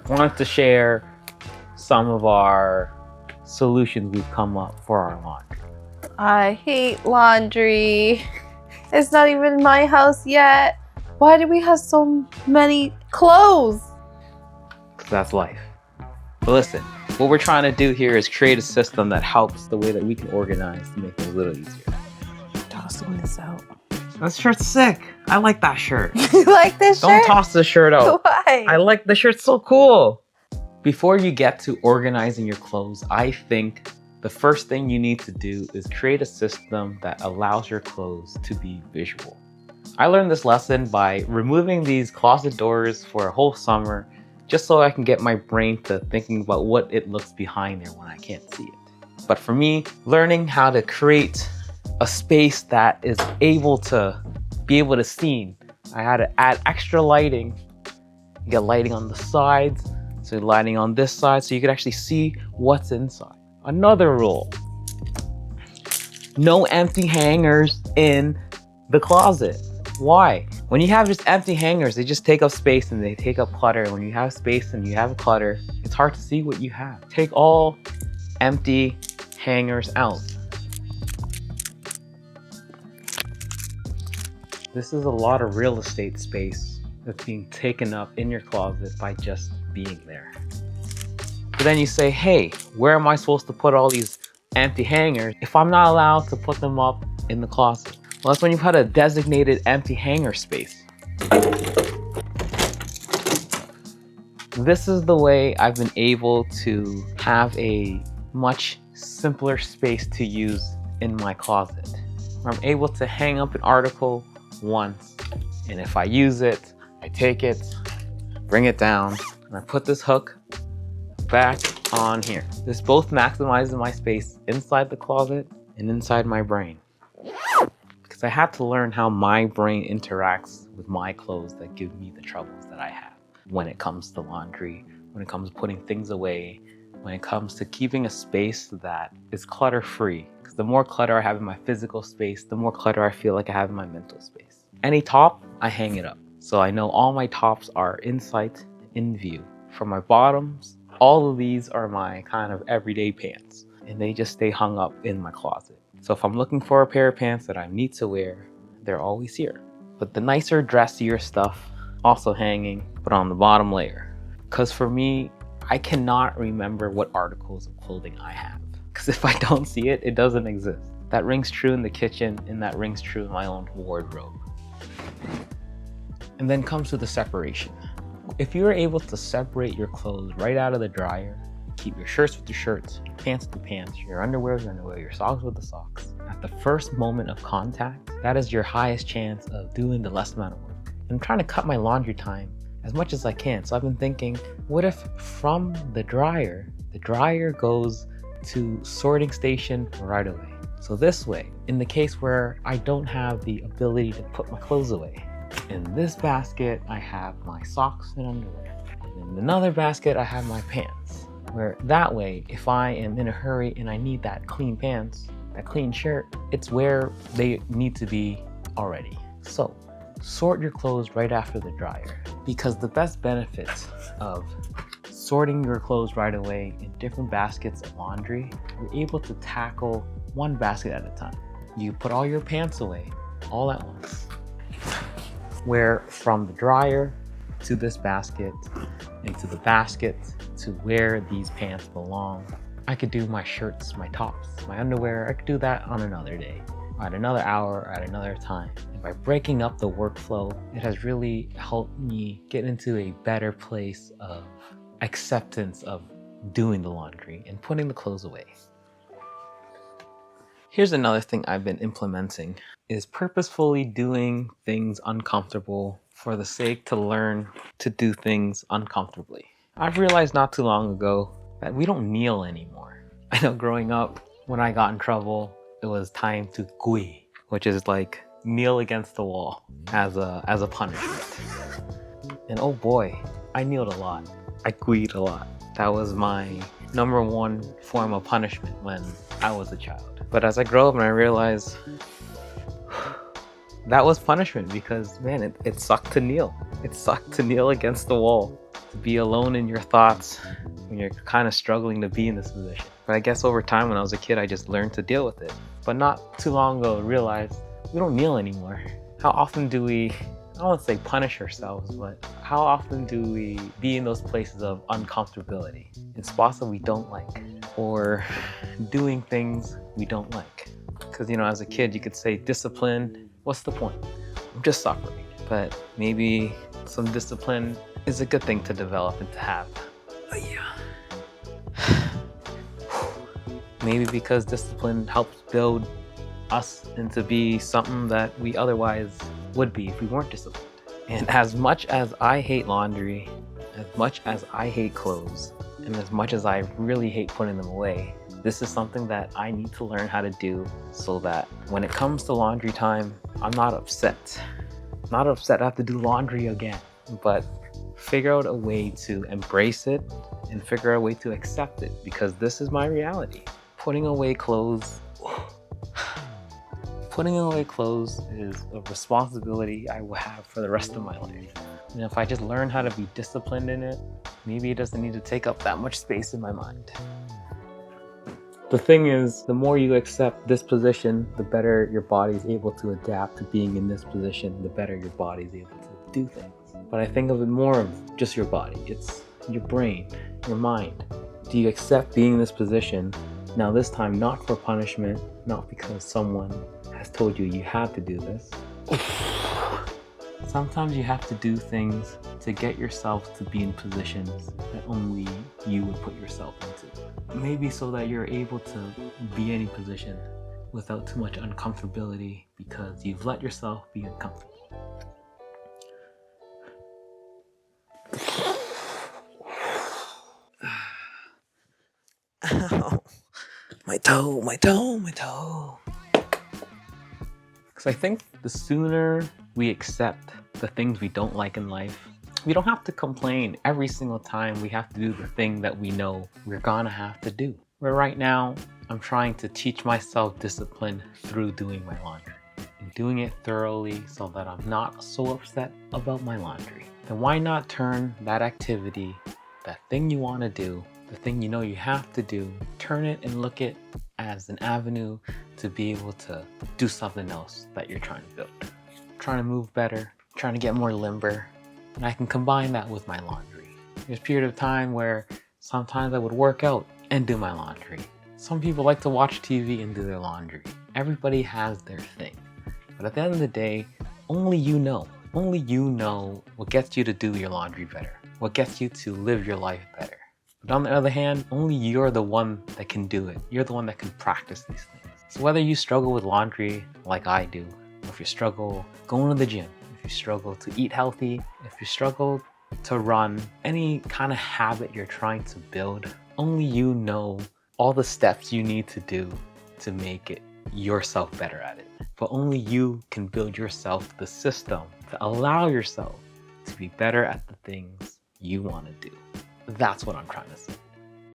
wanted to share some of our solutions we've come up for our laundry. I hate laundry. It's not even my house yet. Why do we have so many clothes? Because that's life. But listen, what we're trying to do here is create a system that helps the way that we can organize to make it a little easier. Tossing this out. That shirt's sick. I like that shirt. You like this shirt? Don't toss the shirt out. Why? I like the shirt, so cool. Before you get to organizing your clothes, I think the first thing you need to do is create a system that allows your clothes to be visual. I learned this lesson by removing these closet doors for a whole summer, just so I can get my brain to thinking about what it looks behind there when I can't see it. But for me, learning how to create a space that is able to be able to see, I had to add extra lighting. You get lighting on the sides, so lighting on this side so you can actually see what's inside. Another rule, no empty hangers in the closet. Why? When you have just empty hangers, they just take up space and they take up clutter. When you have space and you have clutter, it's hard to see what you have. Take all empty hangers out. This is a lot of real estate space that's being taken up in your closet by just being there. But then you say, hey, where am I supposed to put all these empty hangers if I'm not allowed to put them up in the closet? Well, that's when you put a designated empty hanger space. This is the way I've been able to have a much simpler space to use in my closet. I'm able to hang up an article once, and if I use it, I take it, bring it down, and I put this hook back on here. This both maximizes my space inside the closet and inside my brain. Because I had to learn how my brain interacts with my clothes that give me the troubles that I have. When it comes to laundry, when it comes to putting things away, when it comes to keeping a space that is clutter-free. Because the more clutter I have in my physical space, the more clutter I feel like I have in my mental space. Any top, I hang it up. So I know all my tops are in sight, in view. For my bottoms, all of these are my kind of everyday pants, and they just stay hung up in my closet. So if I'm looking for a pair of pants that I need to wear, they're always here. But the nicer, dressier stuff, also hanging, but on the bottom layer. Because for me, I cannot remember what articles of clothing I have. Because if I don't see it, it doesn't exist. That rings true in the kitchen, and that rings true in my own wardrobe. And then comes to the separation. If you're able to separate your clothes right out of the dryer, keep your shirts with your shirts, your pants with the pants, your underwear with your underwear, your socks with the socks, at the first moment of contact, that is your highest chance of doing the less amount of work. And I'm trying to cut my laundry time as much as I can. So I've been thinking, what if from the dryer goes to sorting station right away? So this way, in the case where I don't have the ability to put my clothes away, in this basket, I have my socks and underwear. And in another basket, I have my pants. Where that way, if I am in a hurry and I need that clean pants, that clean shirt, it's where they need to be already. So, sort your clothes right after the dryer. Because the best benefits of sorting your clothes right away in different baskets of laundry, you're able to tackle one basket at a time. You put all your pants away all at once. Where from the dryer to this basket, into the basket to where these pants belong. I could do my shirts, my tops, my underwear. I could do that on another day, at another hour, at another time. And by breaking up the workflow, it has really helped me get into a better place of acceptance of doing the laundry and putting the clothes away. Here's another thing I've been implementing is purposefully doing things uncomfortable for the sake to learn to do things uncomfortably. I've realized not too long ago that we don't kneel anymore. I know growing up, when I got in trouble, it was time to gui, which is like kneel against the wall as a punishment. And oh boy, I kneeled a lot. I guied a lot. That was my number one form of punishment when I was a child. But as I grow up and I realized that was punishment because, man, it sucked to kneel. It sucked to kneel against the wall, to be alone in your thoughts when you're kind of struggling to be in this position. But I guess over time when I was a kid, I just learned to deal with it. But not too long ago, I realized we don't kneel anymore. How often do we, I don't want to say punish ourselves, but how often do we be in those places of uncomfortability, in spots that we don't like, or doing things we don't like? Because, you know, as a kid, you could say discipline, what's the point? I'm just suffering. But maybe some discipline is a good thing to develop and to have. But yeah. Maybe because discipline helps build us into be something that we otherwise would be if we weren't disciplined. And as much as I hate laundry, as much as I hate clothes, and as much as I really hate putting them away, this is something that I need to learn how to do so that when it comes to laundry time, I'm not upset. Not upset I have to do laundry again, but figure out a way to embrace it and figure out a way to accept it, because this is my reality. Putting away clothes is a responsibility I will have for the rest of my life. And if I just learn how to be disciplined in it, maybe it doesn't need to take up that much space in my mind. The thing is, the more you accept this position, the better your body is able to adapt to being in this position, the better your body is able to do things. But I think of it more of just your body. It's your brain, your mind. Do you accept being in this position? Now this time, not for punishment, not because someone has told you have to do this. Sometimes you have to do things to get yourself to be in positions that only you would put yourself into. Maybe so that you're able to be in any position without too much uncomfortability because you've let yourself be uncomfortable. Ow. My toe. Because I think the sooner we accept the things we don't like in life, we don't have to complain every single time we have to do the thing that we know we're gonna have to do. Where right now, I'm trying to teach myself discipline through doing my laundry. And doing it thoroughly so that I'm not so upset about my laundry. Then why not turn that activity, that thing you wanna do, the thing you know you have to do, turn it and look it as an avenue to be able to do something else that you're trying to build. Trying to move better, trying to get more limber, and I can combine that with my laundry. There's a period of time where sometimes I would work out and do my laundry. Some people like to watch TV and do their laundry. Everybody has their thing. But at the end of the day, only you know. Only you know what gets you to do your laundry better, what gets you to live your life better. But on the other hand, only you're the one that can do it. You're the one that can practice these things. So whether you struggle with laundry like I do, or if you struggle going to the gym, if you struggle to eat healthy, if you struggle to run, any kind of habit you're trying to build, only you know all the steps you need to do to make it yourself better at it. But only you can build yourself the system to allow yourself to be better at the things you want to do. That's what I'm trying to say.